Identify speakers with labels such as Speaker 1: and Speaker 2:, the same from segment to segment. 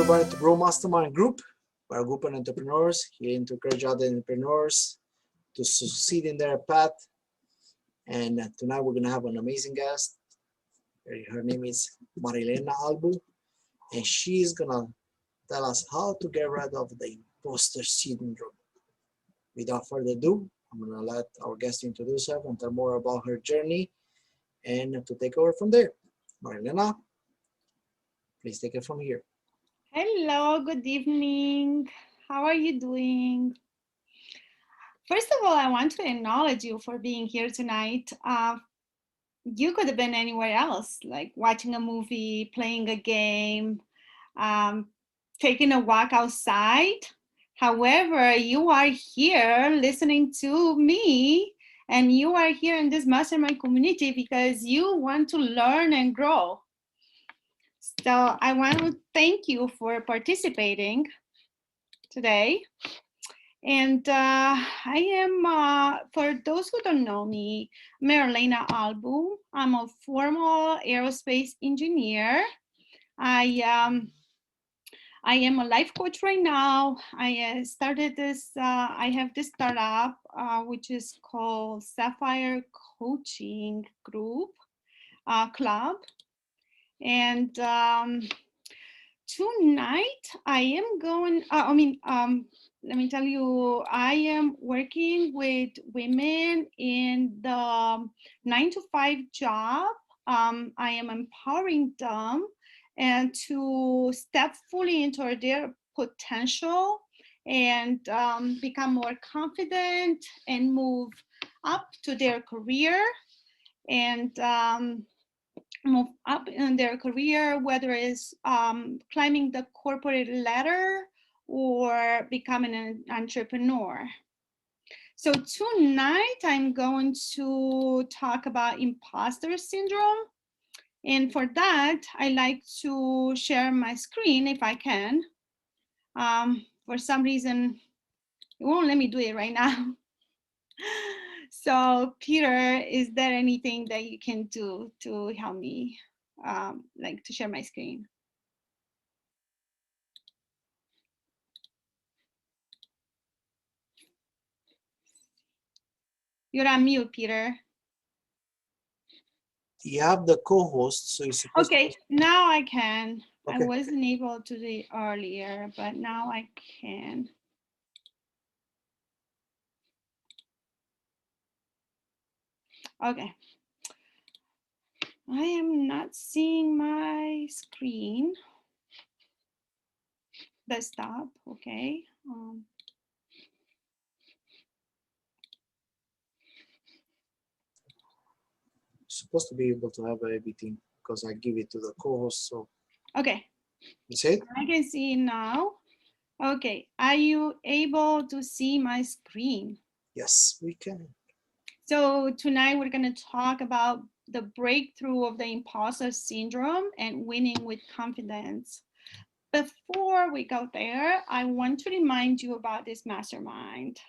Speaker 1: everybody to Growth Mastermind Group. We're a group of entrepreneurs here to encourage other entrepreneurs to succeed in their path. And tonight we're going to have an amazing guest. Her name is Marilena Albu, and she's going to tell us how to get rid of the imposter syndrome. Without further ado, I'm going to let our guest introduce herself and tell more about her journey and to take over from there. Marilena, please take it from here.
Speaker 2: Hello, good evening. How are you doing? First of all, I want to acknowledge you for being here tonight. You could have been anywhere else, like watching a movie, playing a game, taking a walk outside. However, you are here listening to me, and you are here in this mastermind community because you want to learn and grow. So I want to thank you for participating today. And I am, for those who don't know me, Marilena Albu. I'm a former aerospace engineer. I am a life coach right now. I started this, I have this startup, which is called Sapphire Coaching Group Club. And tonight I am going, let me tell you, I am working with women in the 9-to-5 job. I am empowering them and to step fully into their potential and become more confident and move up to their career and move up in their career, whether it's climbing the corporate ladder or becoming an entrepreneur. So tonight I'm going to talk about imposter syndrome. And for that, I like to share my screen if I can. For some reason, it won't let me do it right now. So Peter, is there anything that you can do to help me, like to share my screen? You're on mute, Peter.
Speaker 1: You have the co-host, so you're supposed
Speaker 2: okay,
Speaker 1: to...
Speaker 2: now I can.
Speaker 1: Okay.
Speaker 2: I wasn't able to do it earlier, but now I can. Okay. I am not seeing my screen. Desktop, okay.
Speaker 1: Supposed to be able to have everything because I give it to the co-host. So
Speaker 2: okay,
Speaker 1: you see it?
Speaker 2: I can see it now. Okay, are you able to see my screen?
Speaker 1: Yes, we can.
Speaker 2: So tonight we're going to talk about the breakthrough of the imposter syndrome and winning with confidence. Before we go there, I want to remind you about this mastermind.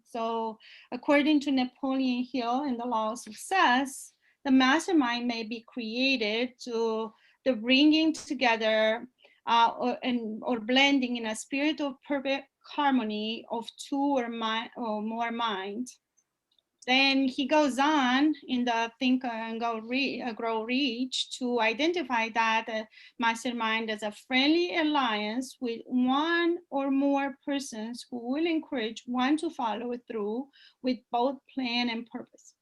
Speaker 2: So according to Napoleon Hill in the Law of Success, the mastermind may be created to the bringing together or blending in a spirit of perfect harmony of two or more minds. Then he goes on in the Think and Grow Reach to identify that mastermind as a friendly alliance with one or more persons who will encourage one to follow through with both plan and purpose.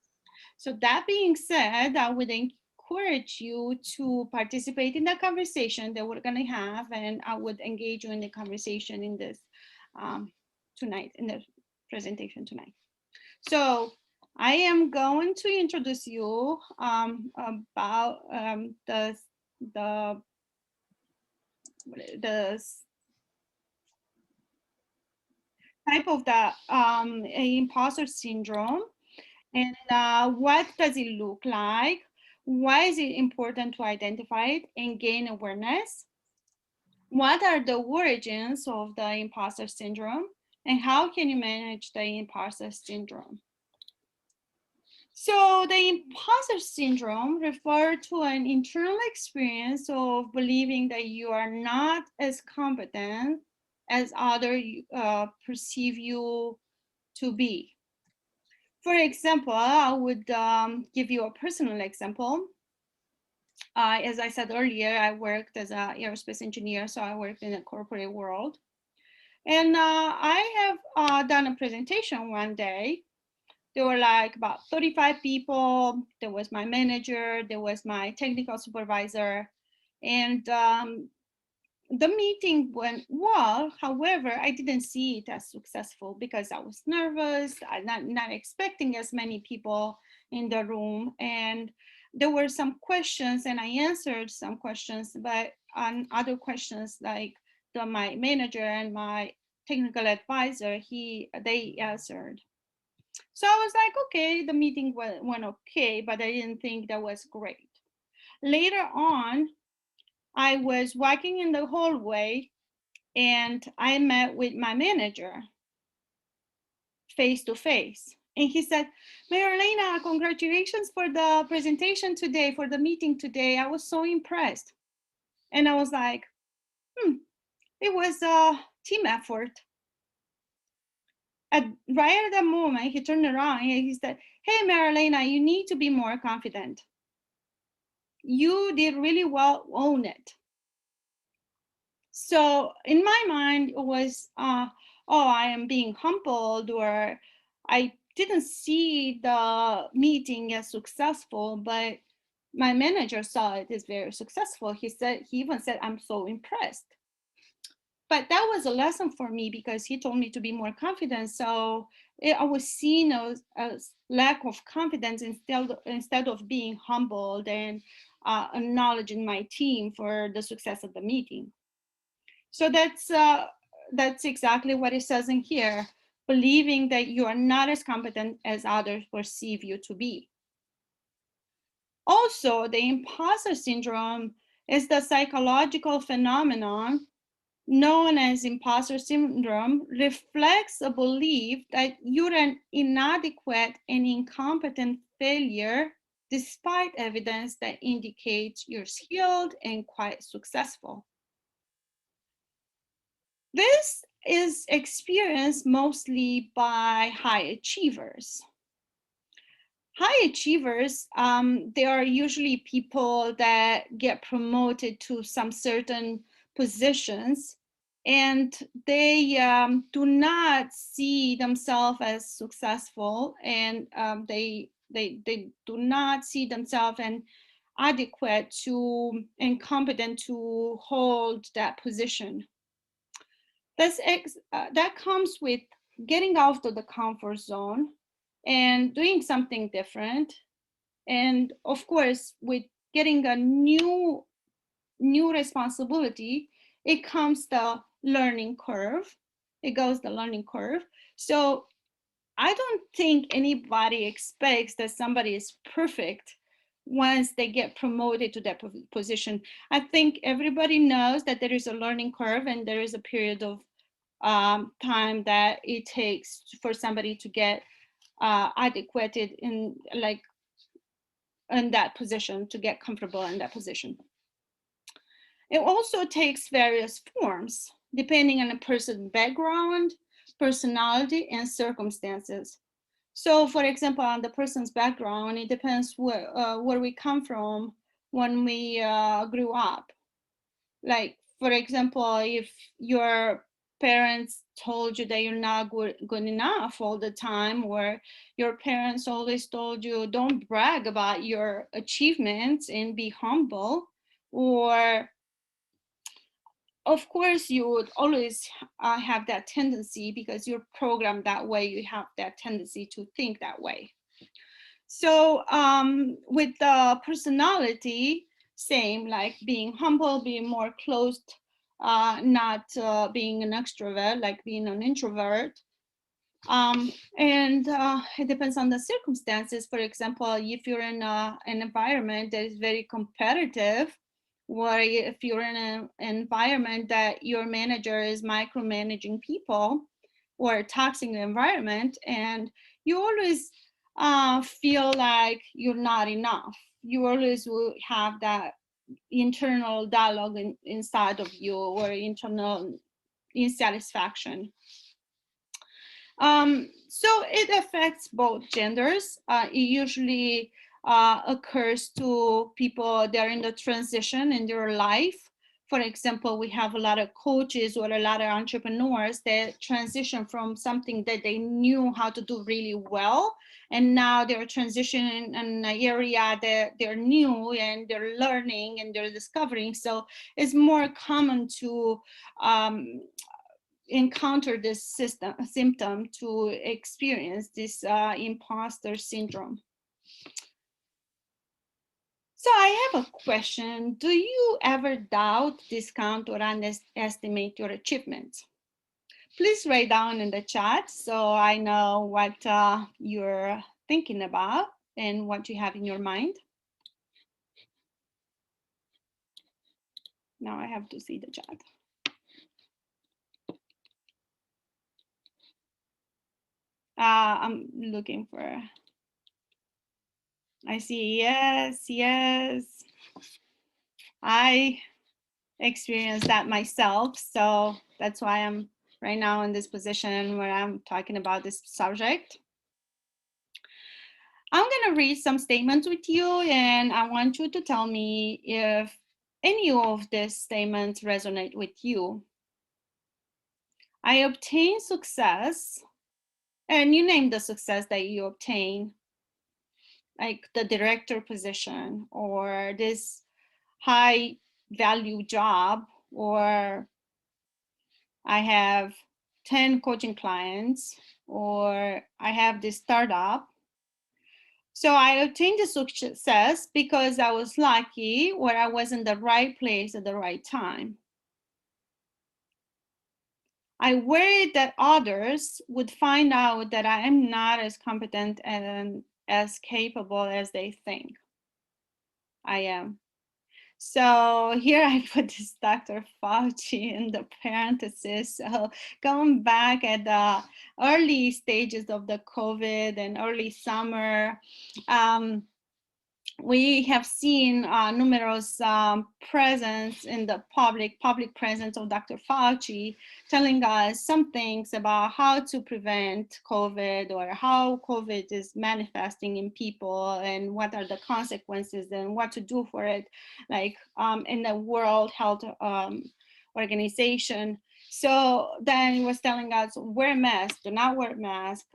Speaker 2: So that being said, I would encourage you to participate in the conversation that we're going to have, and I would engage you in the conversation in this tonight, in the presentation tonight. So I am going to introduce you about the type of the imposter syndrome and what does it look like? Why is it important to identify it and gain awareness? What are the origins of the imposter syndrome? And how can you manage the imposter syndrome? So the imposter syndrome refers to an internal experience of believing that you are not as competent as others perceive you to be. For example, I would give you a personal example. As I said earlier, I worked as an aerospace engineer, so I worked in the corporate world. And I have done a presentation one day. There were like about 35 people. There was my manager, there was my technical supervisor, and the meeting went well. However, I didn't see it as successful because I was nervous. I'm not expecting as many people in the room. And there were some questions and I answered some questions, but on other questions like my manager and my technical advisor, they answered. So I was like, okay, the meeting went okay, but I didn't think that was great. Later on, I was walking in the hallway and I met with my manager face to face. And he said, Marilena, congratulations for the presentation today, for the meeting today. I was so impressed. And I was like, it was a team effort. Right at that moment, he turned around and he said, hey, Marilena, you need to be more confident. You did really well, own it. So in my mind, it was, oh, I am being humbled, or I didn't see the meeting as successful, but my manager saw it as very successful. He even said, I'm so impressed. But that was a lesson for me because he told me to be more confident. So I was seen as lack of confidence instead of being humbled and acknowledging my team for the success of the meeting. So that's exactly what it says in here, believing that you are not as competent as others perceive you to be. Also, the imposter syndrome is the psychological phenomenon known as imposter syndrome, reflects a belief that you're an inadequate and incompetent failure despite evidence that indicates you're skilled and quite successful. This is experienced mostly by high achievers. High achievers, they are usually people that get promoted to some certain positions, and they do not see themselves as successful, and they do not see themselves as adequate to and competent to hold that position. That comes with getting out of the comfort zone and doing something different. And of course, with getting a new responsibility, it comes the learning curve. It goes the learning curve. So I don't think anybody expects that somebody is perfect once they get promoted to that position. I think everybody knows that there is a learning curve and there is a period of time that it takes for somebody to get adequated in that position, to get comfortable in that position. It also takes various forms depending on a person's background, personality, and circumstances. So for example, on the person's background, it depends where we come from when we grew up. Like, for example, if your parents told you that you're not good enough all the time, or your parents always told you don't brag about your achievements and be humble, or of course you would always have that tendency because you're programmed that way, you have that tendency to think that way. So with the personality, same, like being humble, being more closed, not being an extrovert, like being an introvert. And it depends on the circumstances. For example, if you're in an environment that is very competitive, or if you're in an environment that your manager is micromanaging people, or a toxic environment, and you always feel like you're not enough. You always will have that internal dialogue inside of you, or internal insatisfaction. So it affects both genders. It usually occurs to people that are in the transition in their life. For example, we have a lot of coaches or a lot of entrepreneurs that transition from something that they knew how to do really well, and now they're transitioning in an area that they're new and they're learning and they're discovering. So it's more common to encounter this symptom, to experience this imposter syndrome. So I have a question. Do you ever doubt, discount, or underestimate your achievements? Please write down in the chat so I know what you're thinking about and what you have in your mind. Now I have to see the chat. I'm looking for, I see, yes, yes. I experienced that myself, so that's why I'm right now in this position where I'm talking about this subject. I'm gonna read some statements with you, and I want you to tell me if any of these statements resonate with you. I obtain success, and you name the success that you obtain, like the director position, or this high value job, or I have 10 coaching clients, or I have this startup. So I obtained the success because I was lucky, or I was in the right place at the right time. I worried that others would find out that I am not as competent and as capable as they think I am. So here I put this Dr. Fauci in the parentheses. So going back at the early stages of the COVID and early summer, we have seen numerous presence in the public presence of Dr. Fauci telling us some things about how to prevent COVID, or how COVID is manifesting in people and what are the consequences and what to do for it, like in the World Health Organization. So then he was telling us, wear a mask, do not wear a mask,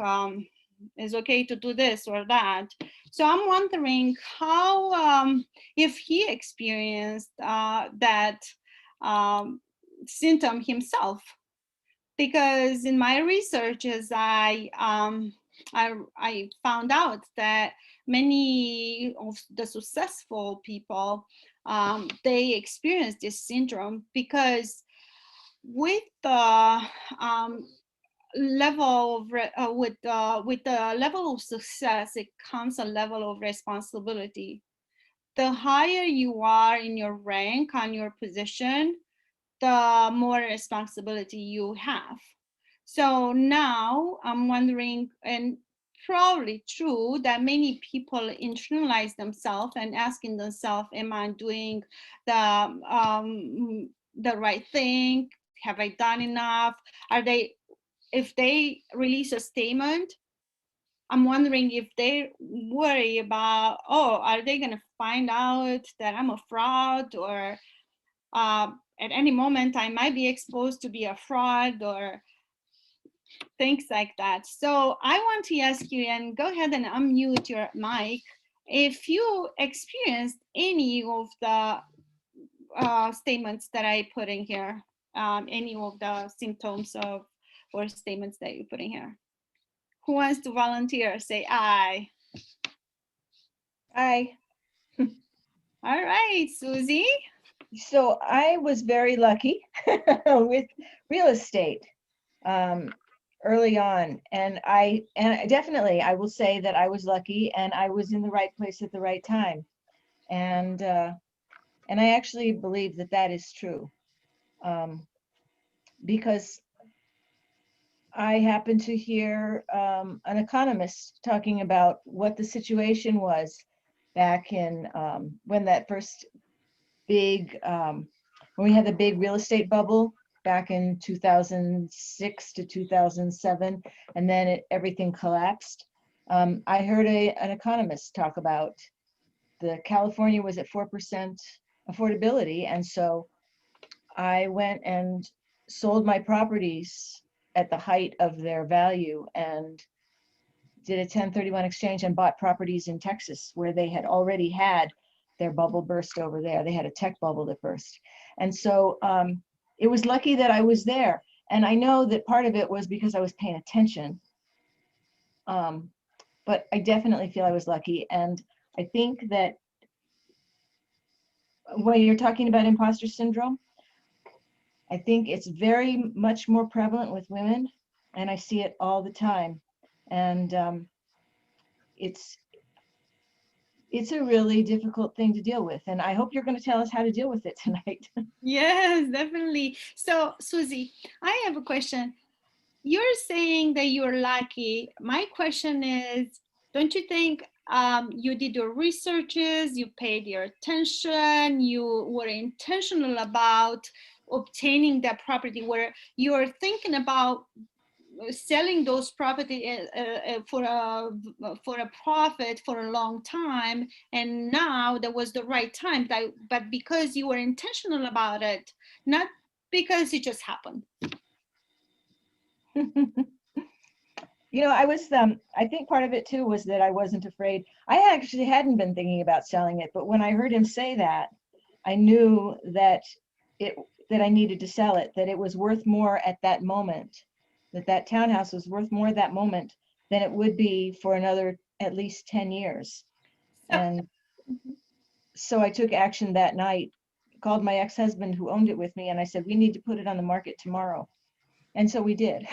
Speaker 2: it's okay to do this or that. So I'm wondering how, if he experienced that symptom himself, because in my researches, I found out that many of the successful people, they experience this syndrome, because with the level of with the level of success, it comes a level of responsibility. The higher you are in your rank, on your position, the more responsibility you have. So now I'm wondering, and probably true, that many people internalize themselves and asking themselves, am I doing the right thing? Have I done enough? Are they, if they release a statement, I'm wondering if they worry about, oh, are they going to find out that I'm a fraud, or at any moment I might be exposed to be a fraud, or things like that. So I want to ask you, and go ahead and unmute your mic, if you experienced any of the statements that I put in here, any of the symptoms of or statements that you put in here. Who wants to volunteer? Say aye.
Speaker 3: Hi.
Speaker 2: All right, Susie.
Speaker 3: So I was very lucky with real estate early on, and I definitely, I will say that I was lucky, and I was in the right place at the right time, and I actually believe that that is true, because I happened to hear an economist talking about what the situation was back in when that first big, when we had the big real estate bubble back in 2006 to 2007, and then everything collapsed. I heard an economist talk about California was at 4% affordability, and so I went and sold my properties at the height of their value and did a 1031 exchange and bought properties in Texas where they had already had their bubble burst over there. They had a tech bubble that burst. And so it was lucky that I was there. And I know that part of it was because I was paying attention. But I definitely feel I was lucky. And I think that when you're talking about imposter syndrome, I think it's very much more prevalent with women, and I see it all the time. And it's a really difficult thing to deal with. And I hope you're going to tell us how to deal with it tonight.
Speaker 2: Yes, definitely. So, Susie, I have a question. You're saying that you're lucky. My question is, don't you think you did your researches, you paid your attention, you were intentional about obtaining that property, where you're thinking about selling those property for a profit for a long time, and now that was the right time, but because you were intentional about it, not because it just happened.
Speaker 3: You know, I think part of it too was that I wasn't afraid. I actually hadn't been thinking about selling it, but when I heard him say that, I knew that I needed to sell it, that it was worth more at that moment, that townhouse was worth more at that moment than it would be for another at least 10 years. And so I took action that night, called my ex-husband who owned it with me, and I said, we need to put it on the market tomorrow. And so we did.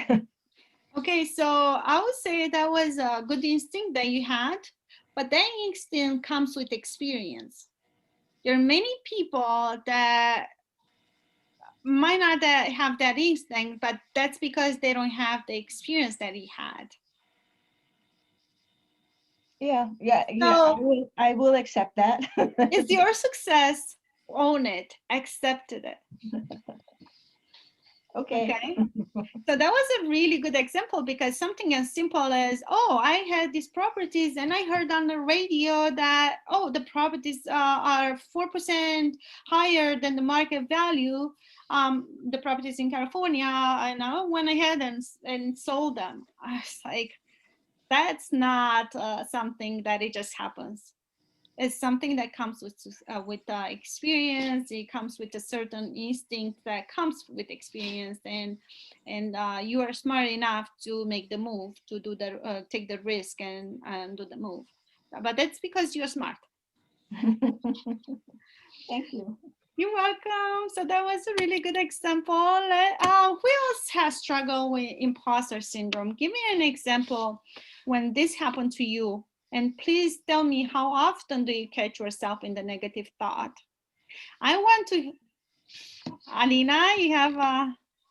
Speaker 2: Okay, so I would say that was a good instinct that you had, but that instinct comes with experience. There are many people that might not have that instinct, but that's because they don't have the experience that he had.
Speaker 3: Yeah, I will accept that.
Speaker 2: It's your success. Own it. Accepted it.
Speaker 3: Okay.
Speaker 2: So that was a really good example, because something as simple as, oh, I had these properties and I heard on the radio that, oh, the properties are 4% higher than the market value, the properties in California, and I went ahead and sold them. I was like, that's not something that it just happens. It's something that comes with experience. It comes with a certain instinct that comes with experience, and you are smart enough to make the move, to do the take the risk and do the move. But that's because you're smart.
Speaker 3: Thank you.
Speaker 2: You're welcome. So that was a really good example. Who else has struggled with imposter syndrome? Give me an example when this happened to you. And please tell me, how often do you catch yourself in the negative thought? I want to, Alina, you have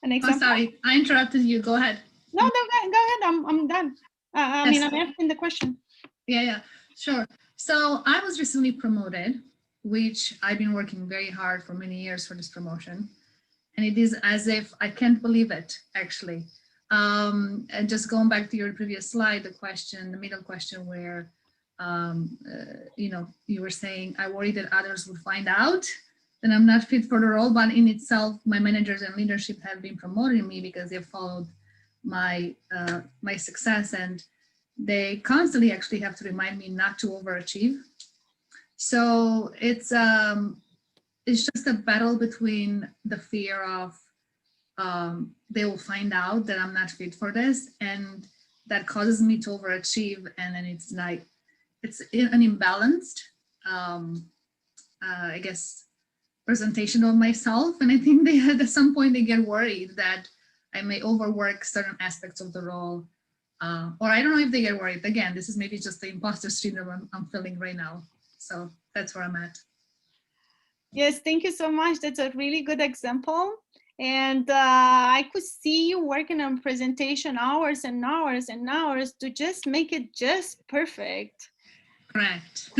Speaker 2: an example?
Speaker 4: Oh, sorry, I interrupted you. Go ahead.
Speaker 2: No, go ahead. I'm done. I mean, I'm asking the question.
Speaker 4: Yeah, sure. So I was recently promoted, which I've been working very hard for many years for this promotion. And it is as if I can't believe it, actually. And just going back to your previous slide, the middle question where, you were saying, I worry that others would find out that I'm not fit for the role, but in itself, my managers and leadership have been promoting me because they've followed my success, and they constantly actually have to remind me not to overachieve. So it's just a battle between the fear of they will find out that I'm not fit for this, and that causes me to overachieve, and then it's like it's an imbalanced I guess presentation of myself, and I think they had at some point they get worried that I may overwork certain aspects of the role, or I don't know if they get worried. Again, this is maybe just the imposter syndrome I'm feeling right now. So that's where I'm at.
Speaker 2: Yes, thank you so much. That's a really good example. And I could see you working on presentation hours and hours and hours to just make it just perfect.
Speaker 4: Correct.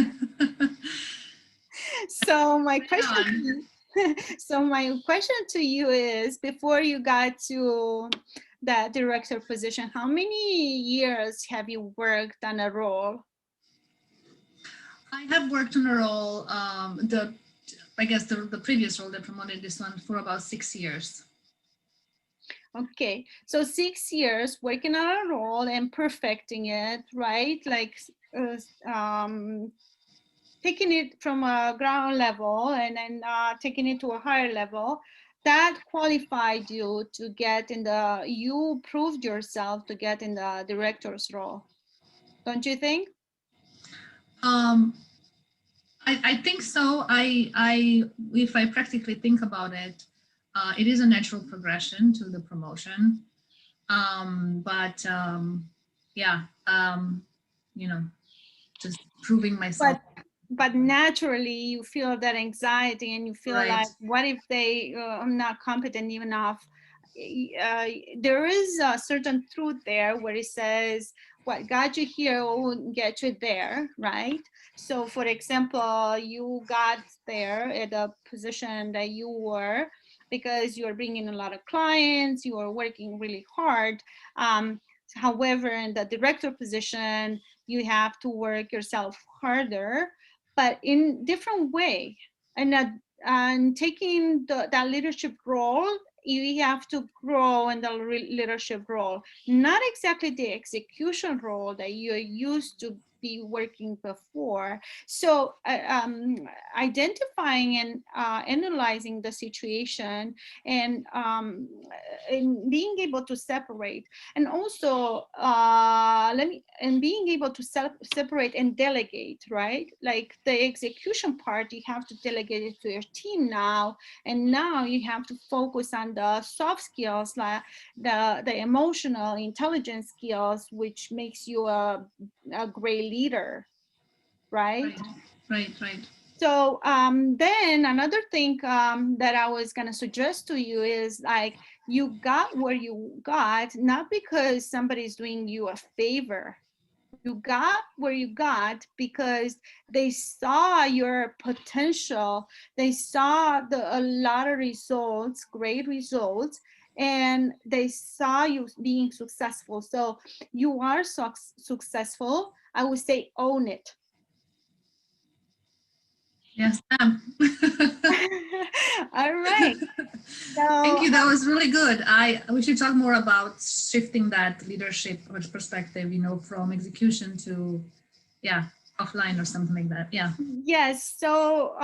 Speaker 2: So my
Speaker 4: Right on.
Speaker 2: question, so my question to you is, before you got to that director position, how many years have you worked on a role?
Speaker 4: I have worked on a role, I guess the previous role that promoted this one for about 6 years.
Speaker 2: Okay, so 6 years working on a role and perfecting it, right? Like taking it from a ground level and then taking it to a higher level. That qualified you to get in the, you proved yourself to get in the director's role. Don't you think?
Speaker 4: I think so. If I practically think about it, it is a natural progression to the promotion. Yeah, you know, just proving myself.
Speaker 2: But naturally you feel that anxiety and you feel
Speaker 4: Right.
Speaker 2: like, what if they, I'm not competent enough? There is a certain truth there where it says, what got you here won't get you there, right? So for example, you got there at a position that you were because you are bringing a lot of clients, you are working really hard. However, in the director position, you have to work yourself harder, but in different way. And taking that leadership role, you have to grow in the leadership role, not exactly the execution role that you're used to be working before. So identifying and analyzing the situation and being able to separate, and also being able to separate and delegate, right? Like the execution part, you have to delegate it to your team now, and now you have to focus on the soft skills, like the emotional intelligence skills, which makes you a great leader, right?
Speaker 4: Right.
Speaker 2: So then another thing that I was going to suggest to you is, like, you got where you got, not because somebody's doing you a favor. You got where you got because they saw your potential. They saw a lot of results, great results, and they saw you being successful. So you are successful. I would say own it.
Speaker 4: Yes, ma'am.
Speaker 2: All right. So,
Speaker 4: thank you. That was really good. We should talk more about shifting that leadership perspective, from execution to, offline or something like that. Yeah.
Speaker 2: yes. So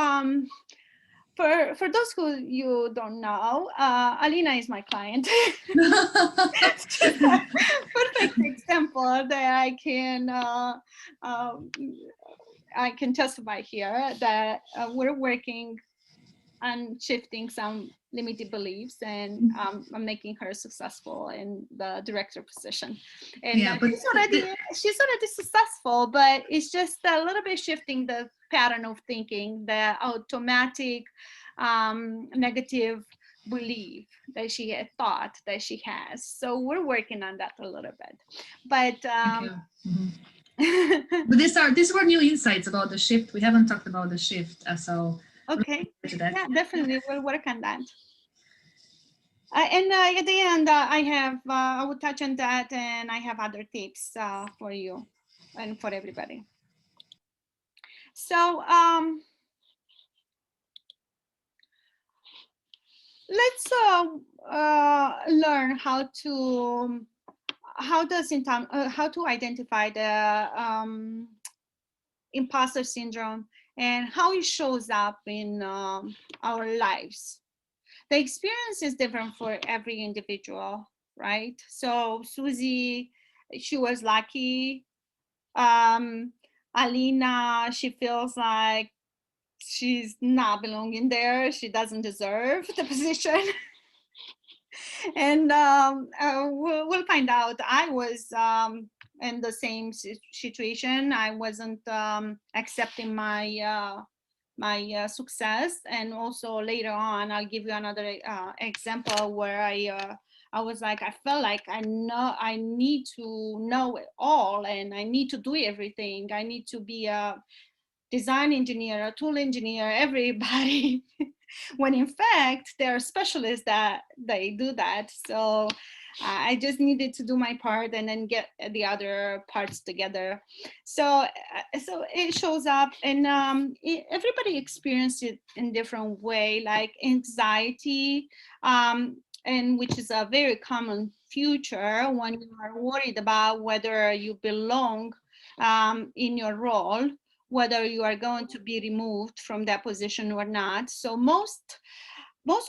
Speaker 2: for those who you don't know, Alina is my client. She's a perfect example that I can testify here that we're working on shifting some limited beliefs, and I'm making her successful in the director position. And
Speaker 4: Yeah, but
Speaker 2: she's already successful, but it's just a little bit shifting the pattern of thinking, the automatic negative belief that she had thought that she has. So we're working on that a little bit. But
Speaker 4: thank you. But these were new insights about the shift. We haven't talked about the shift, so
Speaker 2: okay, yeah, definitely we'll work on that. And at the end, I will touch on that, and I have other tips for you and for everybody. So let's learn how to identify the imposter syndrome and how it shows up in our lives. The experience is different for every individual, right? So Susie, she was lucky. Alina, she feels like she's not belonging there. She doesn't deserve the position. And we'll find out. I was in the same situation. I wasn't accepting my my success. And also later on, I'll give you another example where I was like, I felt like I need to know it all, and I need to do everything. I need to be a design engineer, a tool engineer, everybody. When in fact, there are specialists that they do that. So I just needed to do my part and then get the other parts together. So it shows up, and everybody experiences it in different way, like anxiety, and which is a very common future when you are worried about whether you belong in your role, whether you are going to be removed from that position or not. So most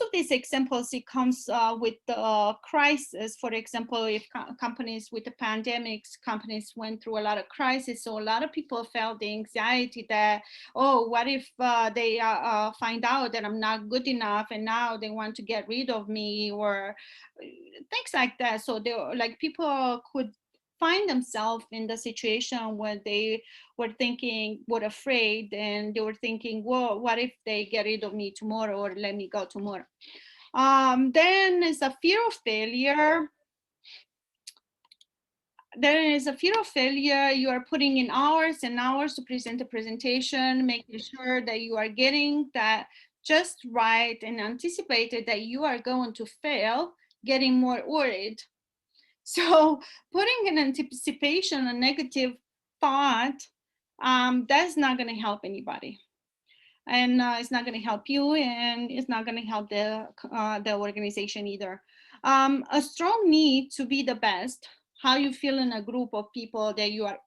Speaker 2: of these examples, it comes with the crisis. For example, if companies with the pandemics, companies went through a lot of crisis. So a lot of people felt the anxiety that, oh, what if they find out that I'm not good enough and now they want to get rid of me, or things like that. So they like people could find themselves in the situation where they were afraid, and they were thinking, well, what if they get rid of me tomorrow or let me go tomorrow? Then is a fear of failure. There is a fear of failure. You are putting in hours and hours to present a presentation, making sure that you are getting that just right, and anticipated that you are going to fail, getting more worried. So putting an anticipation, a negative thought, that's not going to help anybody. And it's not going to help you, and it's not going to help the organization either. A strong need to be the best. How you feel in a group of people that you are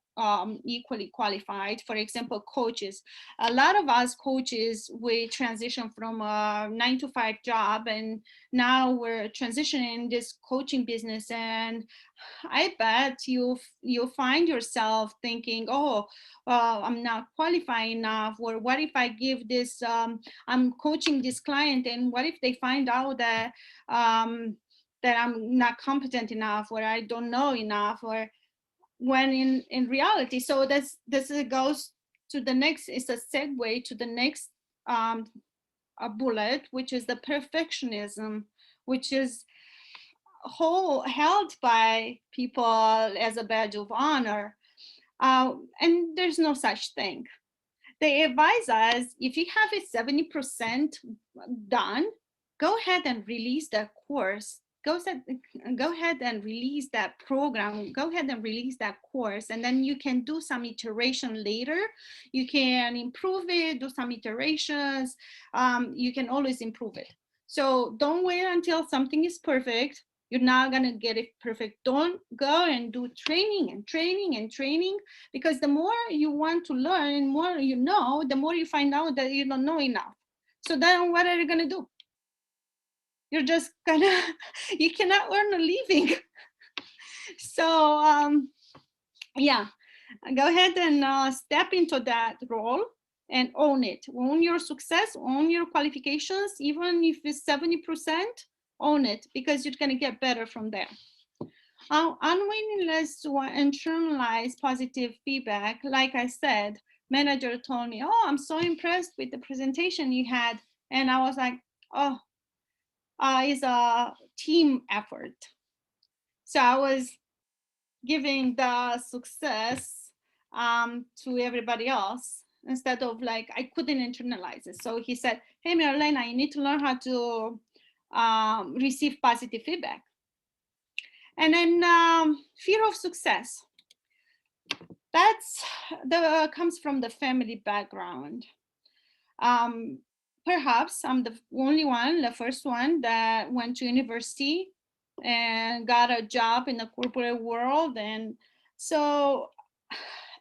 Speaker 2: equally qualified. For example, coaches. A lot of us coaches, we transition from a 9-to-5 job, and now we're transitioning this coaching business. And I bet you'll find yourself thinking, oh, I'm not qualified enough, or what if I give this, I'm coaching this client, and what if they find out that that I'm not competent enough, or I don't know enough, or when in reality. So this goes to the next, it's a segue to the next a bullet, which is the perfectionism, which is held by people as a badge of honor. And there's no such thing. They advise us, if you have it 70% done, go ahead and release that course. Go ahead and release that program. Go ahead and release that course. And then you can do some iteration later. You can improve it, do some iterations. You can always improve it. So don't wait until something is perfect. You're not going to get it perfect. Don't go and do training and training and training, because the more you want to learn and more you know, the more you find out that you don't know enough. So then what are you going to do? You're just gonna, you cannot earn a living. So yeah, go ahead and step into that role and own it. Own your success, own your qualifications, even if it's 70%, own it, because you're gonna get better from there. Unwillingness to internalize positive feedback. Like I said, manager told me, oh, I'm so impressed with the presentation you had. And I was like, oh, it's a team effort. So I was giving the success to everybody else instead of like, I couldn't internalize it. So he said, hey, Marilena, you need to learn how to receive positive feedback. And then fear of success. That's comes from the family background. Perhaps I'm the only one, the first one that went to university and got a job in the corporate world. And so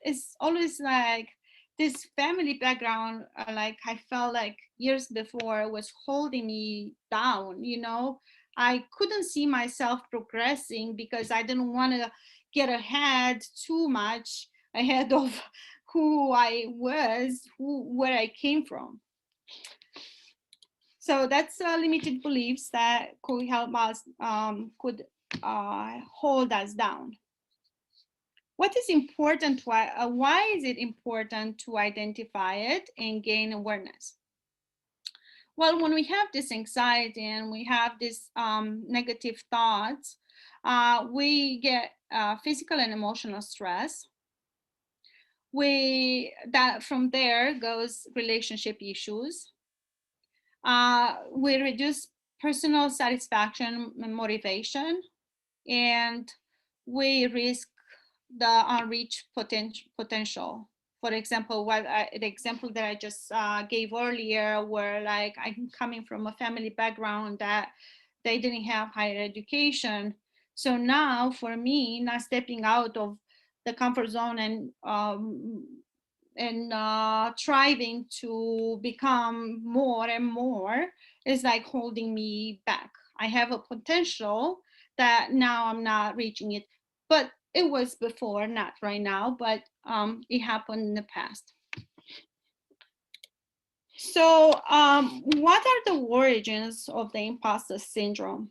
Speaker 2: it's always like this family background, like I felt like years before was holding me down, you know. I couldn't see myself progressing because I didn't want to get ahead too much ahead of who I was, where I came from. So that's limited beliefs that could help us, could hold us down. What is important? Why is it important to identify it and gain awareness? Well, when we have this anxiety and we have this negative thoughts, we get physical and emotional stress. From there goes relationship issues. We reduce personal satisfaction and motivation, and we risk the unreached potential. For example, the example that I just gave earlier, where like I'm coming from a family background that they didn't have higher education. So now for me, not stepping out of the comfort zone and striving to become more and more is like holding me back. I have a potential that now I'm not reaching it, but it was before, not right now, but it happened in the past. So what are the origins of the imposter syndrome?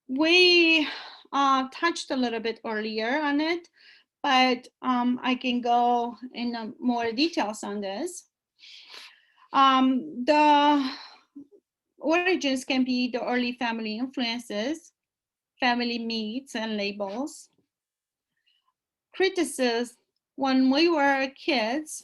Speaker 2: We touched a little bit earlier on it, but I can go in more details on this. The origins can be the early family influences, family myths and labels, criticism. When we were kids,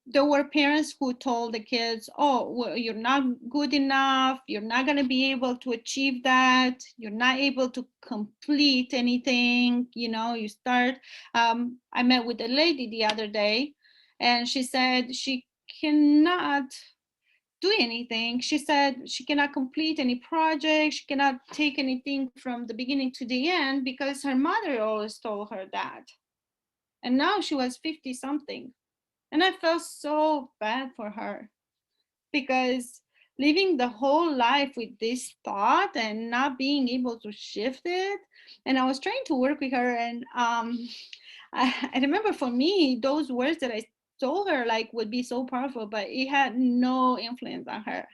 Speaker 2: there were parents who told the kids, oh, well, you're not good enough, you're not going to be able to achieve that, you're not able to complete anything, you know, you start. I met with a lady the other day, and she said she cannot do anything. She said she cannot complete any project, she cannot take anything from the beginning to the end because her mother always told her that. And now she was 50 something. And I felt so bad for her because living the whole life with this thought and not being able to shift it. And I was trying to work with her. And I remember for me, those words that I told her like would be so powerful, but it had no influence on her.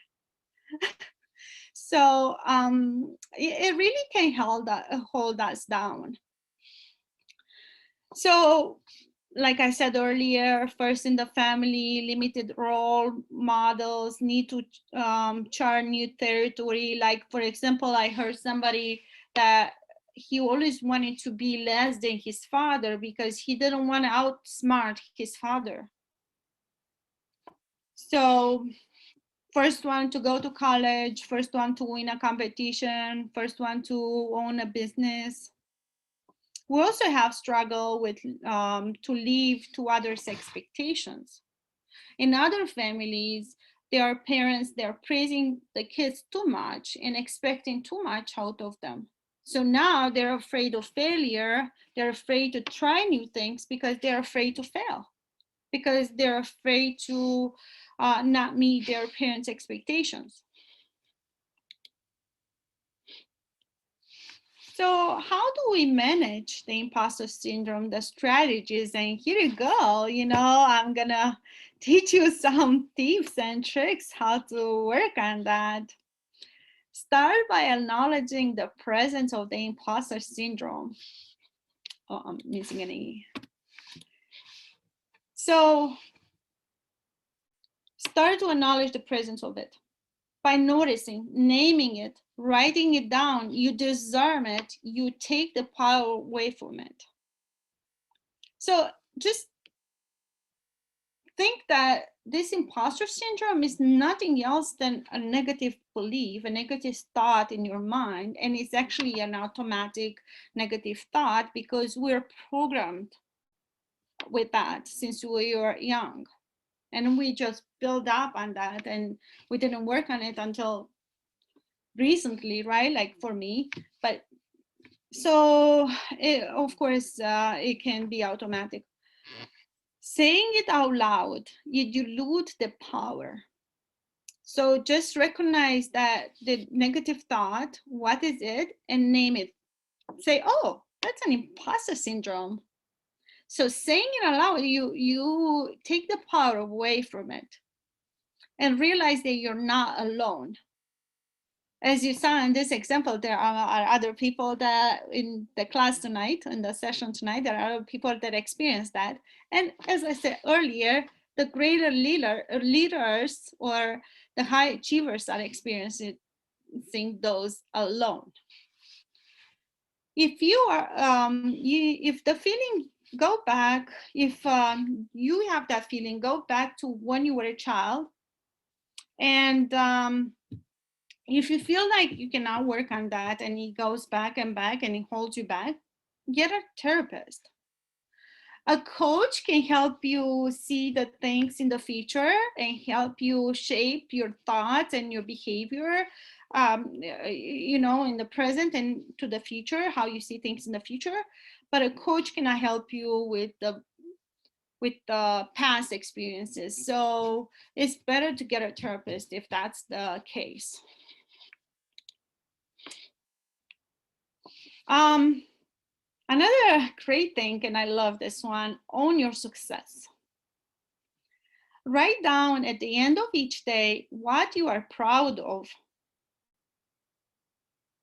Speaker 2: So it really can hold us down. So like I said earlier, first in the family, limited role models need to chart new territory. Like, for example, I heard somebody that he always wanted to be less than his father because he didn't want to outsmart his father. So first one to go to college, first one to win a competition, first one to own a business. We also have struggle with to live to others' expectations. In other families, their parents, they're praising the kids too much and expecting too much out of them. So now they're afraid of failure. They're afraid to try new things because they're afraid to fail, because they're afraid to not meet their parents' expectations. So how do we manage the imposter syndrome, the strategies? And here you go, you know, I'm gonna teach you some tips and tricks how to work on that. Start by acknowledging the presence of the imposter syndrome. Oh, I'm missing an E. So start to acknowledge the presence of it by noticing, naming it, writing it down. You disarm it, you take the power away from it. So just think that this imposter syndrome is nothing else than a negative belief, a negative thought in your mind. And it's actually an automatic negative thought because we're programmed with that since we were young. And we just build up on that, and we didn't work on it until recently, right? Like for me. But so of course it can be automatic. Saying it out loud, you dilute the power. So just recognize that the negative thought, what is it, and name it. Say, oh, that's an imposter syndrome. So saying it out loud, you take the power away from it and realize that you're not alone. As you saw in this example, there are other people that in the class tonight, in the session tonight, there are other people that experience that. And as I said earlier, the greater leaders or the high achievers are experiencing those alone. If you are, if the feeling, go back, if you have that feeling, go back to when you were a child. And if you feel like you cannot work on that and it goes back and back and it holds you back, get a therapist. A coach can help you see the things in the future and help you shape your thoughts and your behavior, you know, in the present and to the future, how you see things in the future. But a coach cannot help you with the past experiences. So it's better to get a therapist if that's the case. Another great thing, and I love this one, own your success. Write down at the end of each day what you are proud of.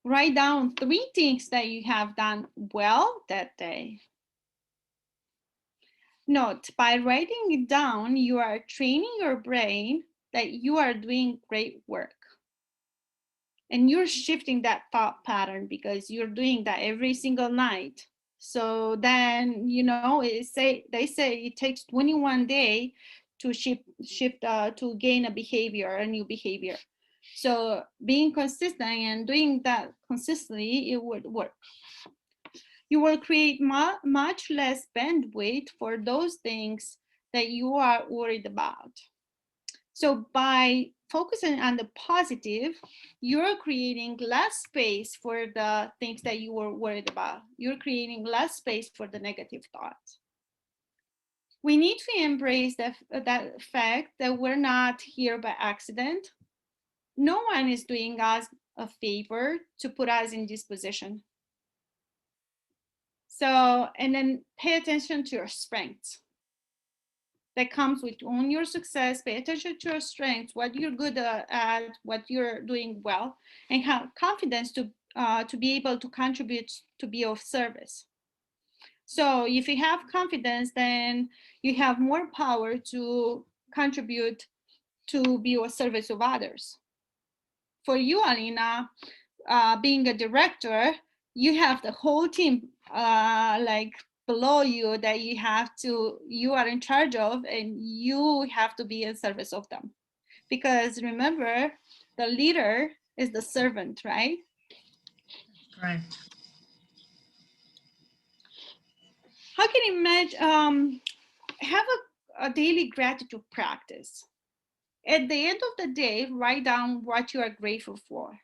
Speaker 2: Write down 3 things that you have done well that day. Note, by writing it down, you are training your brain that you are doing great work. And you're shifting that thought pattern because you're doing that every single night. So then, you know, they say it takes 21 days to shift to gain a behavior, a new behavior. So being consistent and doing that consistently, it would work. You will create much less bandwidth for those things that you are worried about. So by focusing on the positive, you're creating less space for the things that you were worried about. You're creating less space for the negative thoughts. We need to embrace that fact that we're not here by accident. No one is doing us a favor to put us in this position. So, and then pay attention to your strengths. That comes with own your success, pay attention to your strengths, what you're good at, what you're doing well, and have confidence to be able to contribute, to be of service. So if you have confidence, then you have more power to contribute to be of service of others. For you, Alina, being a director, you have the whole team like below you that you are in charge of, and you have to be in service of them. Because remember, the leader is the servant, right?
Speaker 4: Right.
Speaker 2: How can you imagine, have a daily gratitude practice. At the end of the day, write down what you are grateful for.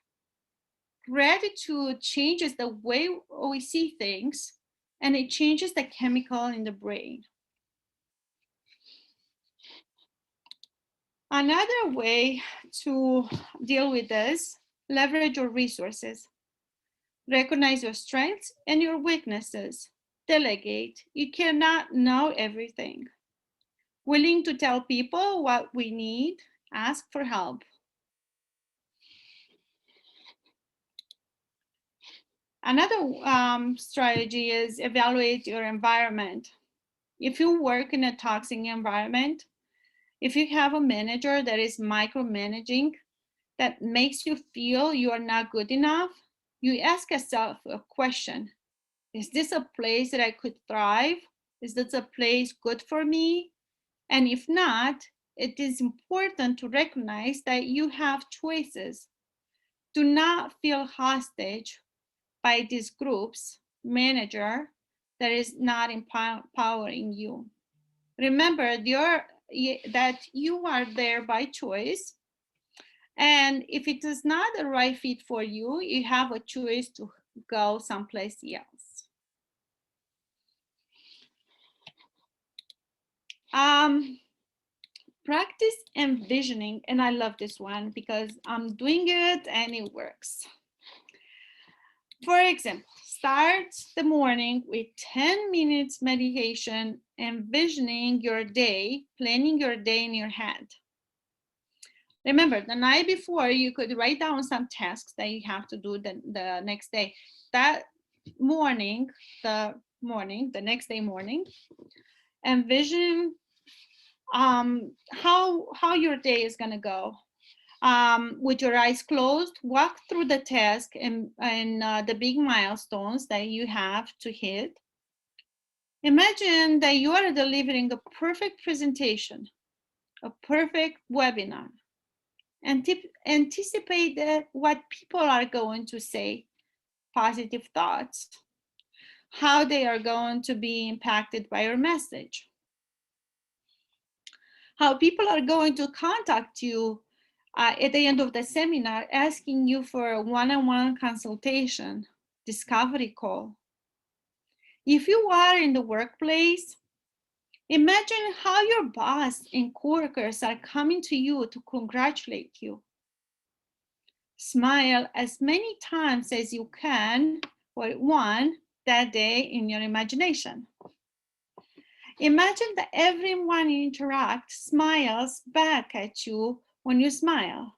Speaker 2: Gratitude changes the way we see things, and it changes the chemical in the brain. Another way to deal with this, leverage your resources. Recognize your strengths and your weaknesses. Delegate. You cannot know everything. Willing to tell people what we need, ask for help. Another strategy is evaluate your environment. If you work in a toxic environment, if you have a manager that is micromanaging, that makes you feel you are not good enough, you ask yourself a question. Is this a place that I could thrive? Is this a place good for me? And if not, it is important to recognize that you have choices. Do not feel hostage by these groups, manager, that is not empowering you. Remember that you are there by choice. And if it is not the right fit for you, you have a choice to go someplace else. Practice envisioning, and I love this one because I'm doing it and it works. For example, start the morning with 10 minutes meditation, envisioning your day, planning your day in your head. Remember, the night before, you could write down some tasks that you have to do the next day. That morning, the next day morning, envision how your day is gonna go. With your eyes closed, walk through the task and the big milestones that you have to hit. Imagine that you are delivering a perfect presentation, a perfect webinar. Anticipate what people are going to say, positive thoughts, how they are going to be impacted by your message, how people are going to contact you at the end of the seminar, asking you for a one-on-one consultation, discovery call. If you are in the workplace, imagine how your boss and coworkers are coming to you to congratulate you. Smile as many times as you can, or one that day in your imagination. Imagine that everyone you interact smiles back at you when you smile.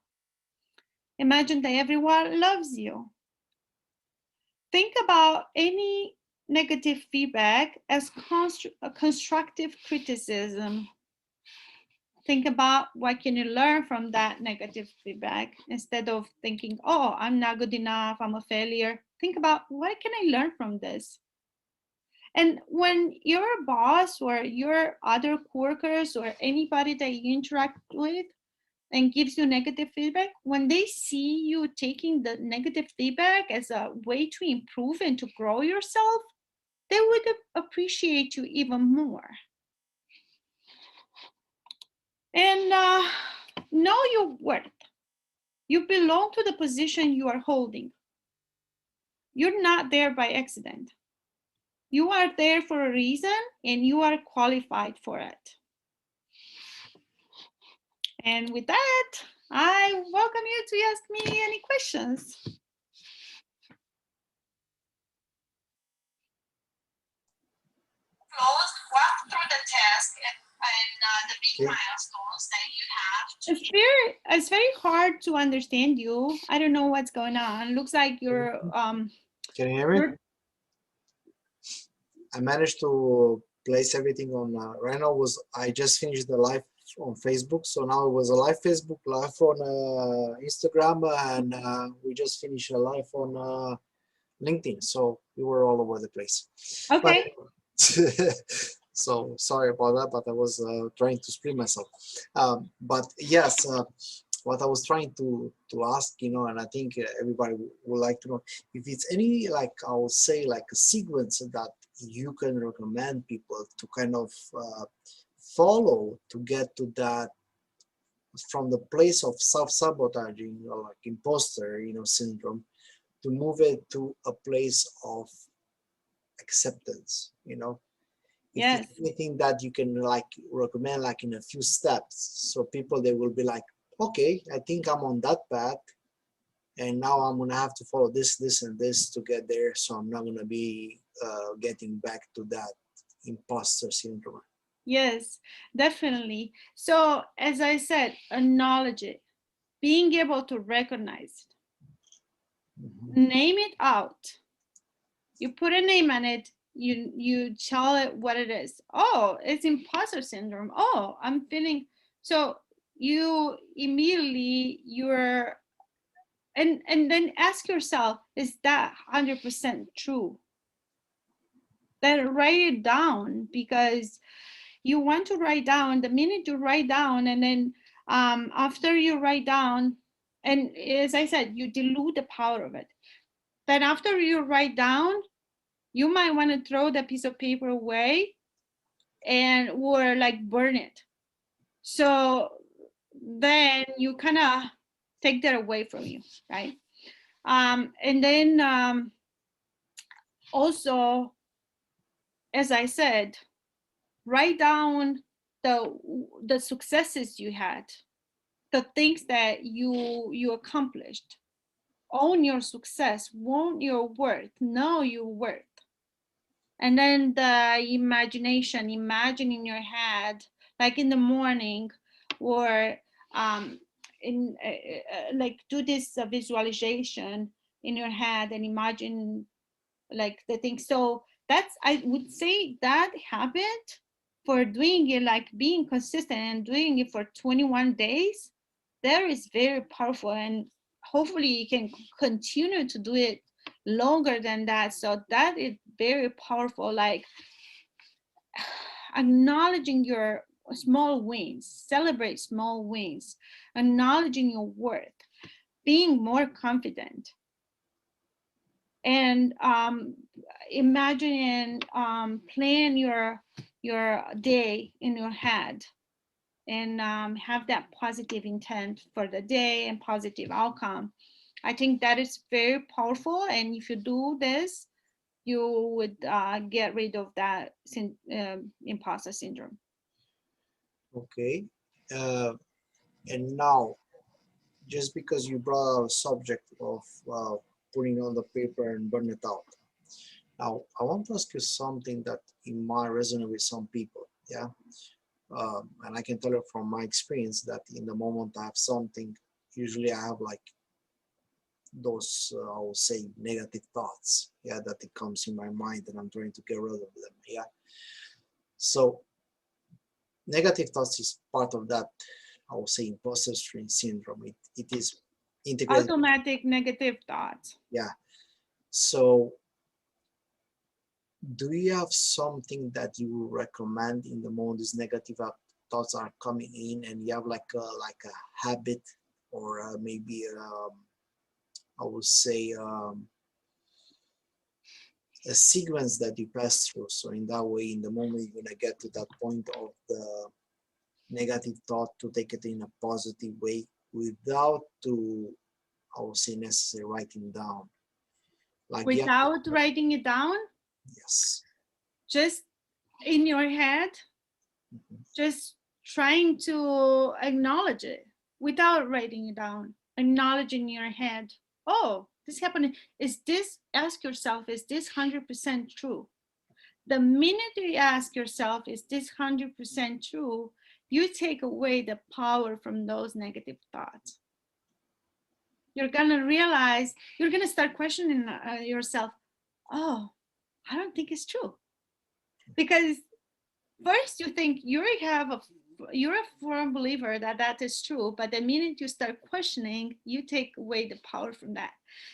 Speaker 2: Imagine that everyone loves you. Think about any negative feedback as constructive criticism. Think about what can you learn from that negative feedback instead of thinking, oh, I'm not good enough, I'm a failure. Think about, what can I learn from this? And when your boss or your other coworkers or anybody that you interact with and gives you negative feedback, when they see you taking the negative feedback as a way to improve and to grow yourself, they would appreciate you even more. And know your worth. You belong to the position you are holding. You're not there by accident. You are there for a reason and you are qualified for it. And with that, I welcome you to ask me any questions. Walk through the task and the big milestones that you have. It's very hard to understand you. I don't know what's going on. Looks like you're
Speaker 1: Can you hear me? I managed to place everything on right now. I just finished the live on Facebook, so now it was a live Facebook, live on Instagram, and we just finished a live on LinkedIn, so we were all over the place.
Speaker 2: Okay.
Speaker 1: So sorry about that, but I was trying to split myself. But yes, what I was trying to ask, and I think everybody would like to know if it's any, like, I would say, like a sequence that you can recommend people to kind of follow to get to that, from the place of self-sabotaging, or like imposter, syndrome, to move it to a place of acceptance,
Speaker 2: Yes.
Speaker 1: If anything that you can like recommend, like in a few steps, so people, they will be like, okay, I think I'm on that path, and now I'm gonna have to follow this, and this to get there, so I'm not gonna be getting back to that imposter syndrome.
Speaker 2: Yes, definitely. So as I said, acknowledge it, being able to recognize it, name it out. You put a name on it. You tell it what it is. Oh, it's imposter syndrome. Oh, I'm feeling. So you immediately and then ask yourself, is that 100% true? Then write it down, because you want to write down. The minute you write down, and then after you write down, and as I said, you dilute the power of it. Then after you write down, you might want to throw the piece of paper away or like burn it. So then you kind of take that away from you, right? And then also, as I said, write down the successes you had, the things that you accomplished. Own your success, own your worth, know your worth. And then the imagination, imagine in your head, like in the morning, or like do this visualization in your head and imagine like the thing. So that's, I would say that habit for doing it, like being consistent and doing it for 21 days, that is very powerful, and hopefully you can continue to do it longer than that. So that is very powerful, like acknowledging your small wins, celebrate small wins, acknowledging your worth, being more confident, and imagine plan your day in your head, and have that positive intent for the day and positive outcome. I think that is very powerful, and if you do this, you would get rid of that imposter syndrome.
Speaker 1: Okay. And now, just because you brought a subject of putting on the paper and burn it out. Now, I want to ask you something that it might resonate with some people. Yeah. And I can tell you from my experience that in the moment I have something, usually I have like those, I will say, negative thoughts. Yeah, that it comes in my mind and I'm trying to get rid of them. Yeah. So negative thoughts is part of that, I will say, imposter syndrome. It is integrated.
Speaker 2: Automatic negative thoughts.
Speaker 1: Yeah. So do you have something that you would recommend in the moment these negative thoughts are coming in, and you have like a habit, or maybe I would say a sequence that you pass through? So in that way, in the moment you're gonna get to that point of the negative thought, to take it in a positive way without to, I would say, necessarily writing down. Like
Speaker 2: Without writing it down,
Speaker 1: yes.
Speaker 2: just in your head, just trying to acknowledge it without writing it down, acknowledging in your head, oh, this happened. Is this, ask yourself, is this 100% true? The minute you ask yourself, is this 100% true, you take away the power from those negative thoughts. You're gonna realize, you're gonna start questioning yourself, oh, I don't think it's true. Because first you think you're a firm believer that that is true, but the minute you start questioning, you take away the power from that.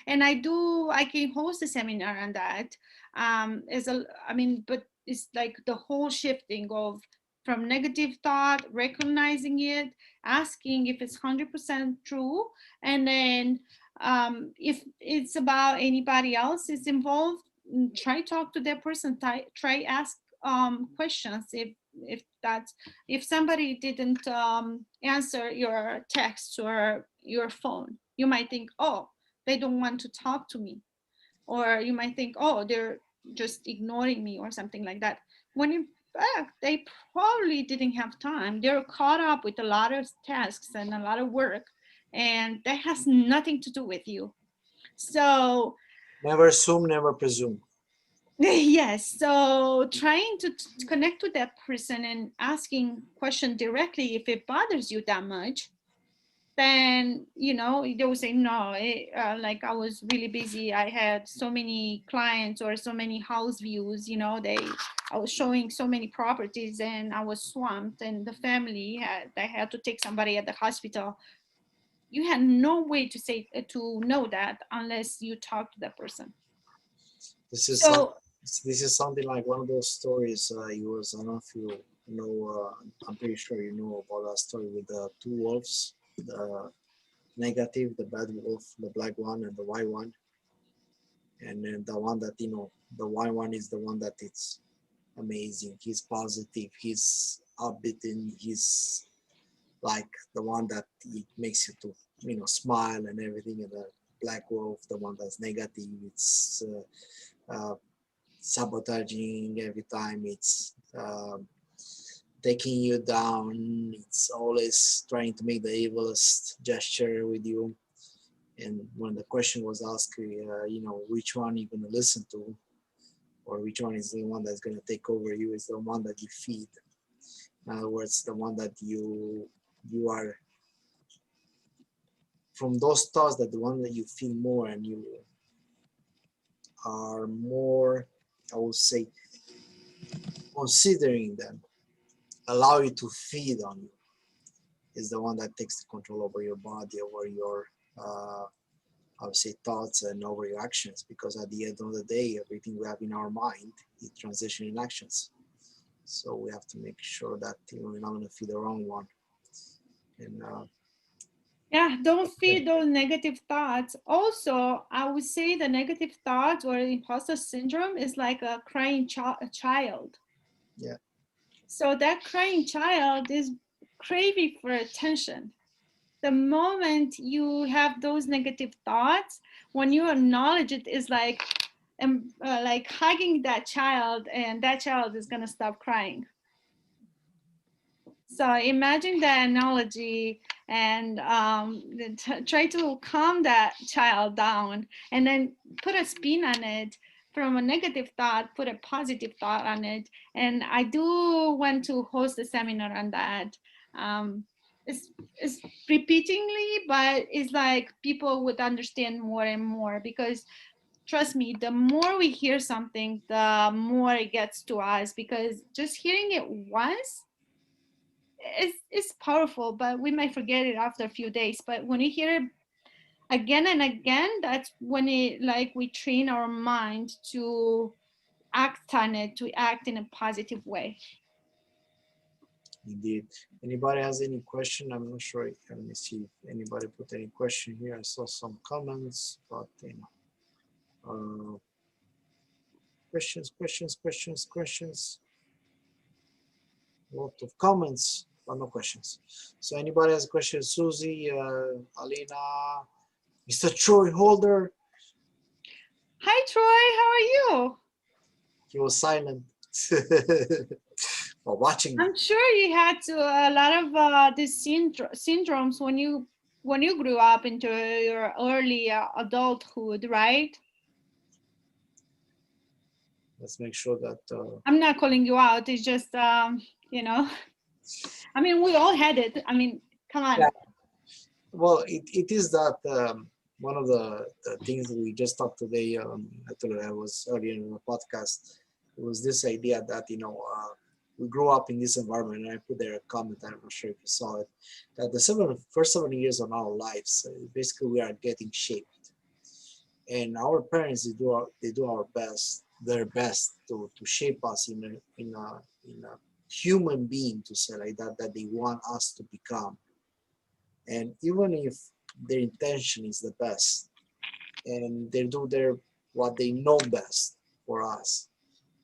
Speaker 2: And I can host a seminar on that. But it's like the whole shifting of from negative thought, recognizing it, asking if it's 100% true, and then if it's about anybody else is involved, try talk to that person, try ask questions. If somebody didn't answer your text or your phone, you might think, oh, they don't want to talk to me, or you might think, oh, they're just ignoring me or something like that, when in fact they probably didn't have time. They're caught up with a lot of tasks and a lot of work, and that has nothing to do with you. So
Speaker 1: Never assume, never presume.
Speaker 2: yes, so trying to connect with that person and asking question directly, if it bothers you that much, then they will say no, like I was really busy, I had so many clients or so many house views, I was showing so many properties and I was swamped, and the family they had to take somebody at the hospital. You had no way to know that unless you talk to that person.
Speaker 1: This is something like one of those stories. I don't know if you know, I'm pretty sure you know about that story with the two wolves, the negative, the bad wolf, the black one, and the white one. And then the one that, the white one is the one that it's amazing. He's positive, he's upbeat, and he's like the one that it makes you to, smile and everything. And the black wolf, the one that's negative, it's sabotaging every time, it's taking you down, it's always trying to make the evilest gesture with you. And when the question was asked, which one you're going to listen to, or which one is the one that's going to take over you, is the one that you feed. In other words, the one that you are from those thoughts, that the one that you feel more and you are more, I would say, considering them, allow you to feed on you, is the one that takes the control over your body, over your I would say thoughts, and over your actions, because at the end of the day, everything we have in our mind, it transitions in actions. So we have to make sure that we're not going to feed the wrong one. And
Speaker 2: yeah, don't feed those negative thoughts. Also, I would say the negative thoughts or imposter syndrome is like a crying child.
Speaker 1: Yeah.
Speaker 2: So that crying child is craving for attention. The moment you have those negative thoughts, when you acknowledge it, is like hugging that child, and that child is gonna stop crying. So imagine that analogy, and try to calm that child down, and then put a spin on it. From a negative thought, put a positive thought on it. And I do want to host a seminar on that. It's repeatingly, but it's like people would understand more and more, because trust me, the more we hear something, the more it gets to us, because just hearing it once, it's powerful, but we might forget it after a few days. But when you hear it again and again, that's when it, like, we train our mind to act on it, to act in a positive way.
Speaker 1: indeed. Anybody has any question? I'm not sure. Let me see if anybody put any question here. I saw some comments, but questions. A lot of comments, but no questions. So anybody has a question? Susie, Alina, Mr. Troy Holder.
Speaker 2: Hi, Troy. How are you?
Speaker 1: He was silent. While watching.
Speaker 2: I'm sure you had a lot of these syndromes when you grew up into your early adulthood, right?
Speaker 1: Let's make sure that
Speaker 2: I'm not calling you out. It's just you know, I mean, we all had it. I mean, come on.
Speaker 1: Yeah. Well, it is that one of the things that we just talked today. I was earlier in the podcast. It was this idea that we grew up in this environment, and I put there a comment. I'm not sure if you saw it. That the first 7 years of our lives, basically, we are getting shaped, and our parents they do their best to shape us in a human being, to say like that they want us to become. And even if their intention is the best, and they do what they know best for us,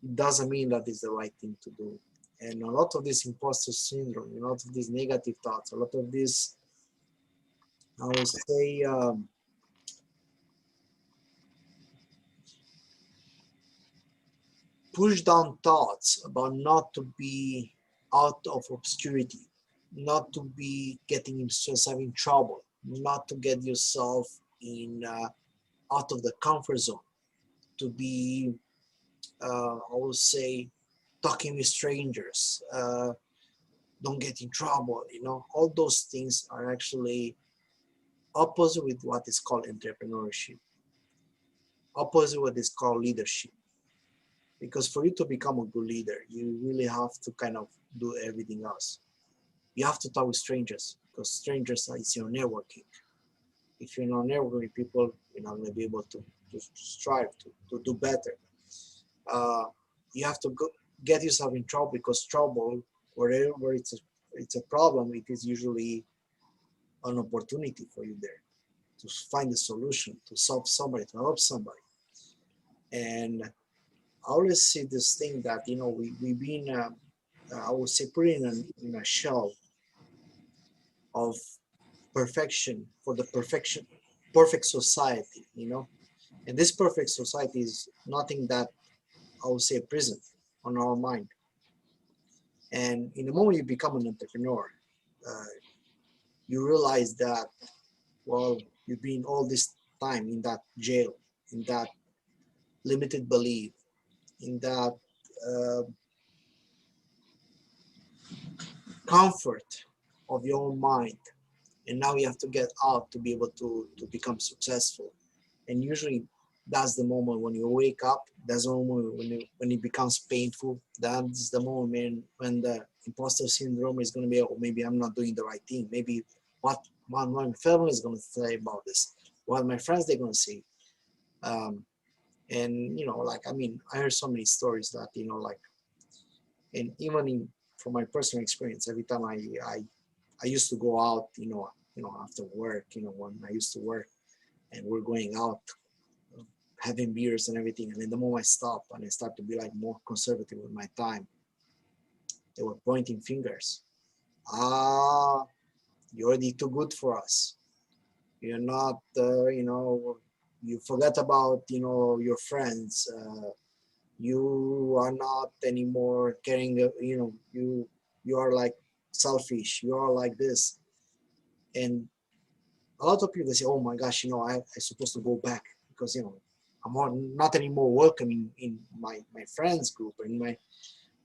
Speaker 1: it doesn't mean that it's the right thing to do. And a lot of this imposter syndrome, a lot of these negative thoughts, a lot of this, I would say, push down thoughts about not to be out of obscurity, not to be getting yourself in trouble, not to get yourself in out of the comfort zone, to be, I would say, talking with strangers, don't get in trouble. All those things are actually opposite with what is called entrepreneurship, opposite what is called leadership. Because for you to become a good leader, you really have to kind of do everything else. You have to talk with strangers, because strangers is your networking. If you're not networking with people, you're not going to be able to strive to do better. You have to get yourself in trouble, because trouble, wherever it's a problem, it is usually an opportunity for you there to find a solution, to solve somebody, to help somebody. And I always see this thing that we've been, I would say, put in a shell of perfection for the perfect society, and this perfect society is nothing that I would say prison on our mind. And in the moment you become an entrepreneur, you realize that, well, you've been all this time in that jail, in that limited belief, in that comfort of your own mind, and now you have to get out to be able to become successful. And usually that's the moment when you wake up. That's the moment when it becomes painful. That's the moment when the imposter syndrome is going to be, oh, maybe I'm not doing the right thing. Maybe what my family is going to say about this, what my friends they're going to say. And you know, like, I mean, I heard so many stories that, you know, like, and even from my personal experience, every time I used to go out, you know, after work, you know, when I used to work and we're going out, having beers and everything. And then the moment I stop and I start to be like more conservative with my time, they were pointing fingers. Ah, you're already too good for us. You're not, you know, you forget about, you know, your friends. You are not anymore caring, you know, you are like selfish. You are like this. And a lot of people, they say, oh my gosh, you know, I'm supposed to go back because, you know, I'm not anymore welcome in my friends group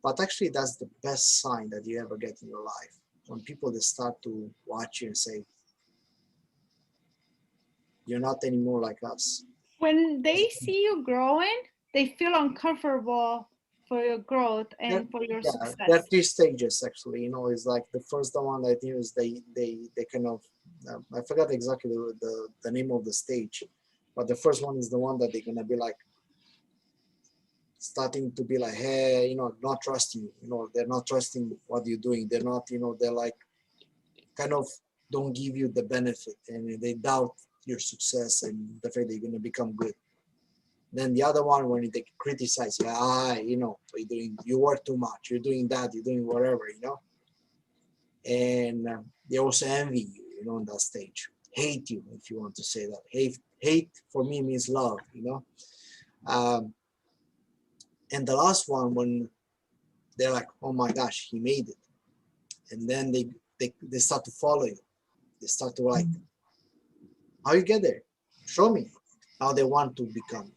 Speaker 1: but actually that's the best sign that you ever get in your life, when people they start to watch you and say, you're not anymore like us.
Speaker 2: When they see you growing, they feel uncomfortable for your growth and for your
Speaker 1: Yeah, there are
Speaker 2: success.
Speaker 1: 3 stages actually. You know, it's like the first one I think is they kind of I forgot exactly the name of the stage, but the first one is the one that they're gonna be like starting to be like, hey, you know, not trusting you. You know, they're not trusting what you're doing. They're not, you know, they're like kind of don't give you the benefit, and they doubt your success and the fact that you're gonna become good. Then the other one, when they criticize you, you know, you're doing, you work too much, you're doing that, you're doing whatever, you know, and they also envy you, you know, on that stage, hate you, if you want to say that. Hate for me means love, you know. And the last one, when they're like, oh my gosh, he made it, and then they start to follow you. They start to like, how you get there? Show me. How they want to become.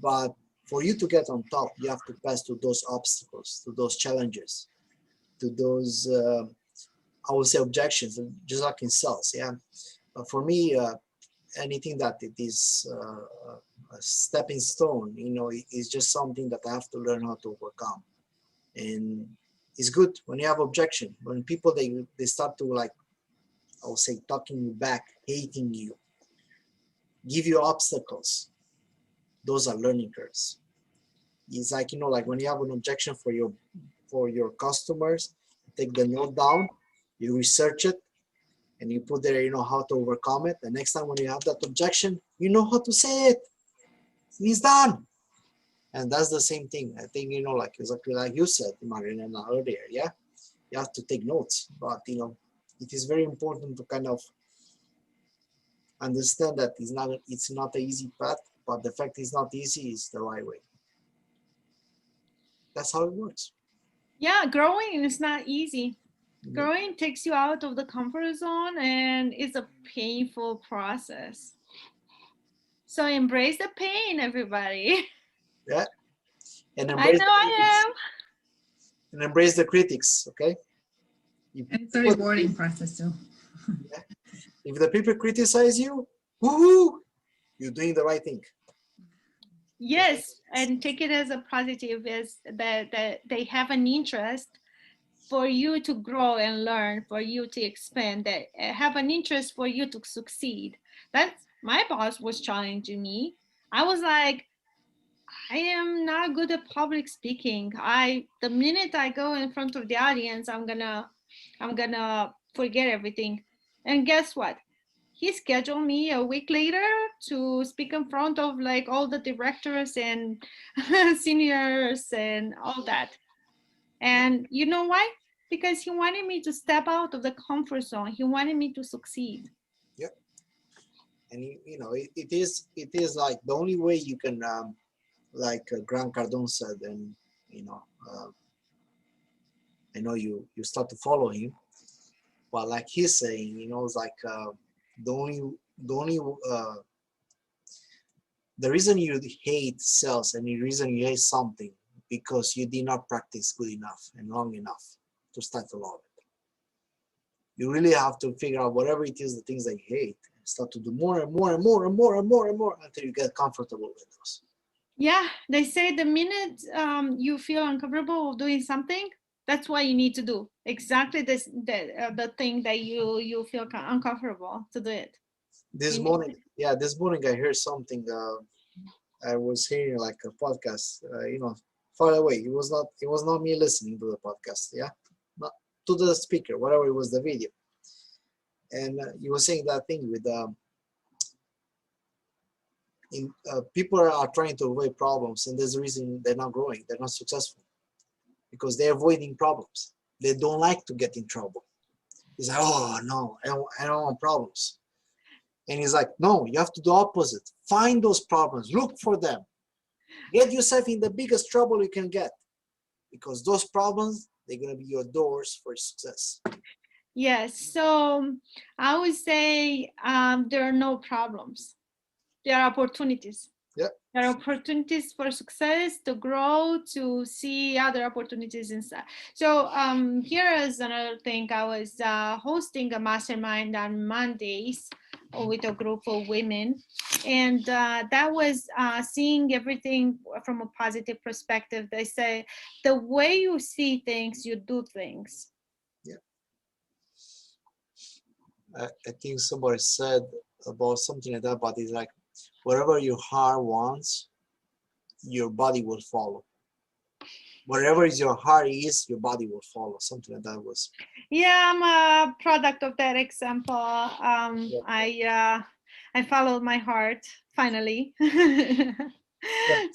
Speaker 1: But for you to get on top, you have to pass through those obstacles, to those challenges, to those, I would say, objections, just like in sales. Yeah. But for me, anything that it is a stepping stone, you know, is just something that I have to learn how to overcome. And it's good when you have objection, when people, they start to like, I would say, talking you back, hating you, give you obstacles. Those are learning curves. It's like, you know, like when you have an objection for your customers, take the note down, you research it, and you put there, you know, how to overcome it. The next time when you have that objection, you know how to say it. It's done. And that's the same thing. I think, you know, like exactly like you said, Marilena, earlier, yeah? You have to take notes, but, you know, it is very important to kind of understand that it's not an easy path, but the fact it's not easy is the right way. That's how it works.
Speaker 2: Yeah, growing is not easy.
Speaker 1: Mhm.
Speaker 2: Growing takes you out of the comfort zone and it's a painful process. So embrace the pain, everybody.
Speaker 1: Yeah, and
Speaker 2: I
Speaker 1: embrace
Speaker 2: know
Speaker 1: the critics.
Speaker 2: I am.
Speaker 1: And embrace the critics. Okay. If
Speaker 4: And it's a rewarding process too.
Speaker 1: if the people criticize you, woohoo, you're doing the right thing.
Speaker 2: Yes, and take it as a positive, as that they have an interest for you to grow and learn, for you to expand, that have an interest for you to succeed. That's my boss was challenging me. I was like, I am not good at public speaking. The minute I go in front of the audience, I'm gonna forget everything. And guess what? He scheduled me a week later to speak in front of like all the directors and seniors and all that. And you know why? Because he wanted me to step out of the comfort zone. He wanted me to succeed.
Speaker 1: Yep. And you know, it is like the only way you can, like Grant Cardone said, and you know, I know you start to follow him, but like he's saying, you know, it's like the only the reason you hate sales and the reason you hate something, because you did not practice good enough and long enough to start to love it. You really have to figure out whatever it is, the things that you hate, and start to do more and more and more and more and more and more until you get comfortable with those.
Speaker 2: Yeah, they say the minute you feel uncomfortable with doing something, that's what you need to do. Exactly the thing that you feel uncomfortable to do it.
Speaker 1: This morning I heard something. I was hearing like a podcast, far away. It was not me listening to the podcast. Yeah, not to the speaker, whatever it was, the video. And you were saying that thing with people are trying to avoid problems, and there's a reason they're not growing, they're not successful, because they're avoiding problems. They don't like to get in trouble. It's like, oh no, I don't want problems. And he's like, no, you have to do the opposite. Find those problems, look for them, get yourself in the biggest trouble you can get, because those problems, they're going to be your doors for success.
Speaker 2: Yes, so I would say there are no problems. There are opportunities.
Speaker 1: Yeah.
Speaker 2: There are opportunities for success, to grow, to see other opportunities inside. So here is another thing. I was hosting a mastermind on Mondays with a group of women. And that was seeing everything from a positive perspective. They say, the way you see things, you do things.
Speaker 1: Yeah. I think somebody said about something like that, but it's like, wherever your heart wants, your body will follow. Wherever your heart is, your body will follow. Something like that was.
Speaker 2: Yeah, I'm a product of that example.
Speaker 1: Yeah.
Speaker 2: I followed my heart finally.
Speaker 1: Yeah,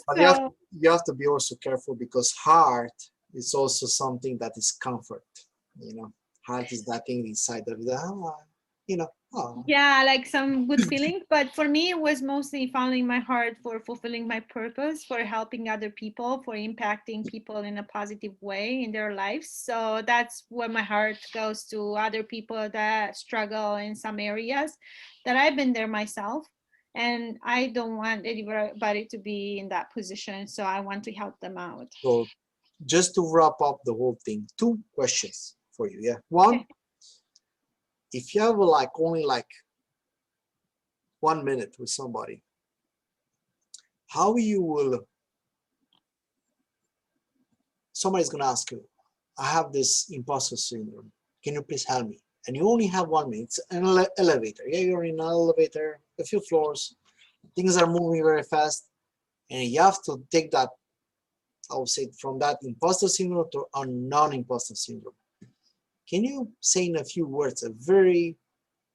Speaker 1: but
Speaker 2: So,
Speaker 1: you have to be also careful, because heart is also something that is comfort. Heart is that thing inside of the,
Speaker 2: yeah, like some good feelings, but for me it was mostly following my heart for fulfilling my purpose, for helping other people, for impacting people in a positive way in their lives. So that's where my heart goes, to other people that struggle in some areas that I've been there myself, and I don't want anybody to be in that position, so I want to help them out.
Speaker 1: So just to wrap up the whole thing, 2 questions for you. Yeah. One,
Speaker 2: Okay.
Speaker 1: if you have only 1 minute with somebody, how you will, somebody's going to ask you, I have this imposter syndrome, can you please help me? And you only have 1 minute. It's an elevator. Yeah, you're in an elevator, a few floors, things are moving very fast, and you have to take that, I would say, from that imposter syndrome to a non-imposter syndrome. Can you say in a few words a very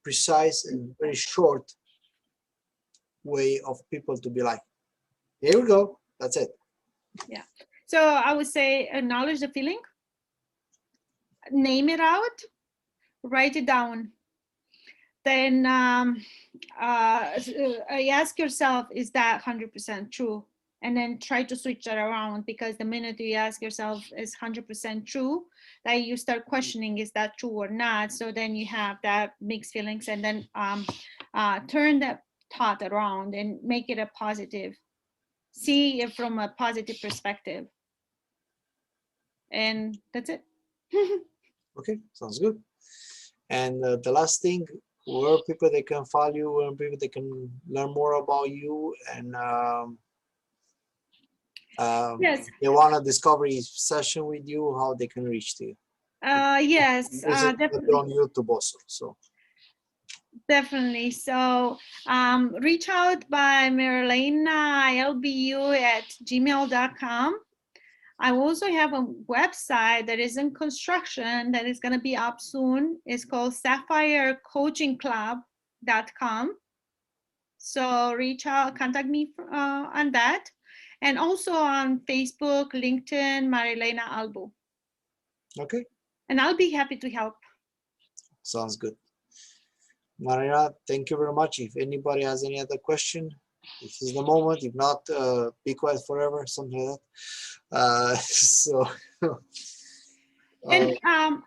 Speaker 1: precise and very short way of people to be like, here we go, that's it?
Speaker 2: Yeah. So I would say acknowledge the feeling, name it out, write it down. Then ask yourself, is that 100% true? And then try to switch that around, because the minute you ask yourself, is 100% true, that you start questioning, is that true or not? So then you have that mixed feelings, and then turn that thought around and make it a positive. See it from a positive perspective. And that's it.
Speaker 1: Okay, sounds good. And the last thing, where people they can follow you, where people they can learn more about you, and
Speaker 2: Yes.
Speaker 1: they want a discovery session with you, how they can reach to you.
Speaker 2: Yes,
Speaker 1: Definitely on YouTube also. So
Speaker 2: definitely. So reach out by Marilena Albu at gmail.com. I also have a website that is in construction that is going to be up soon. It's called sapphirecoachingclub.com. So reach out, contact me on that. And also on Facebook, LinkedIn, Marilena Albu.
Speaker 1: okay,
Speaker 2: And I'll be happy to help.
Speaker 1: sounds good. Maria, thank you very much. If anybody has any other question, this is the moment. If not, be quiet forever, something like that. So.
Speaker 2: And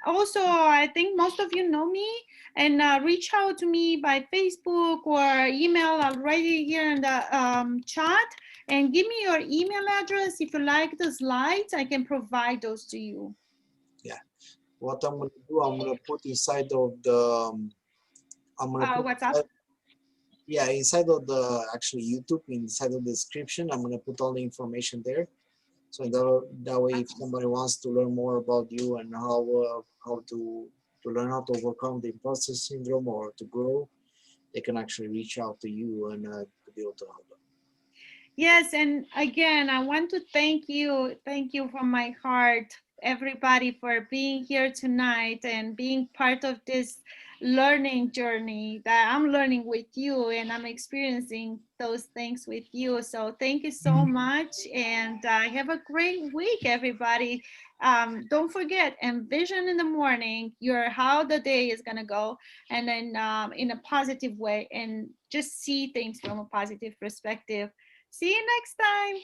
Speaker 2: also, I think most of you know me, and reach out to me by Facebook or email. I'll write it here in the chat, and give me your email address. If you like the slides, I can provide those to you.
Speaker 1: Yeah, what I'm gonna do, I'm gonna put inside of the, I'm gonna put
Speaker 2: WhatsApp.
Speaker 1: yeah, inside of the actually YouTube, inside of the description, I'm gonna put all the information there. So that way, if somebody wants to learn more about you and how to learn how to overcome the imposter syndrome or to grow, they can actually reach out to you and to be able to help them.
Speaker 2: Yes, and again, I want to thank you from my heart, everybody, for being here tonight and being part of this learning journey that I'm learning with you, and I'm experiencing those things with you. So thank you so much, and have a great week, everybody. Don't forget, envision in the morning how the day is gonna go, and then in a positive way, and just see things from a positive perspective. See you next time.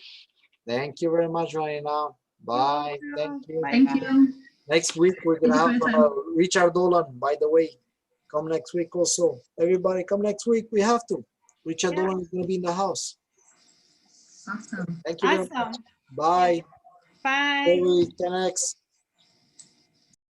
Speaker 1: Thank you very much, Marina. Bye. Thank you.
Speaker 2: Bye.
Speaker 4: Thank you.
Speaker 1: Next week, we're
Speaker 4: Thank
Speaker 1: going
Speaker 4: you
Speaker 1: to
Speaker 4: for
Speaker 1: have
Speaker 4: your time.
Speaker 1: Richard Dolan, by the way. Come next week also. Everybody, come next week. We have to. Richard Dolan is going to be in the house.
Speaker 4: Awesome.
Speaker 1: Thank you very much.
Speaker 2: Awesome.
Speaker 1: Bye.
Speaker 2: Bye.
Speaker 1: Bye. 10X.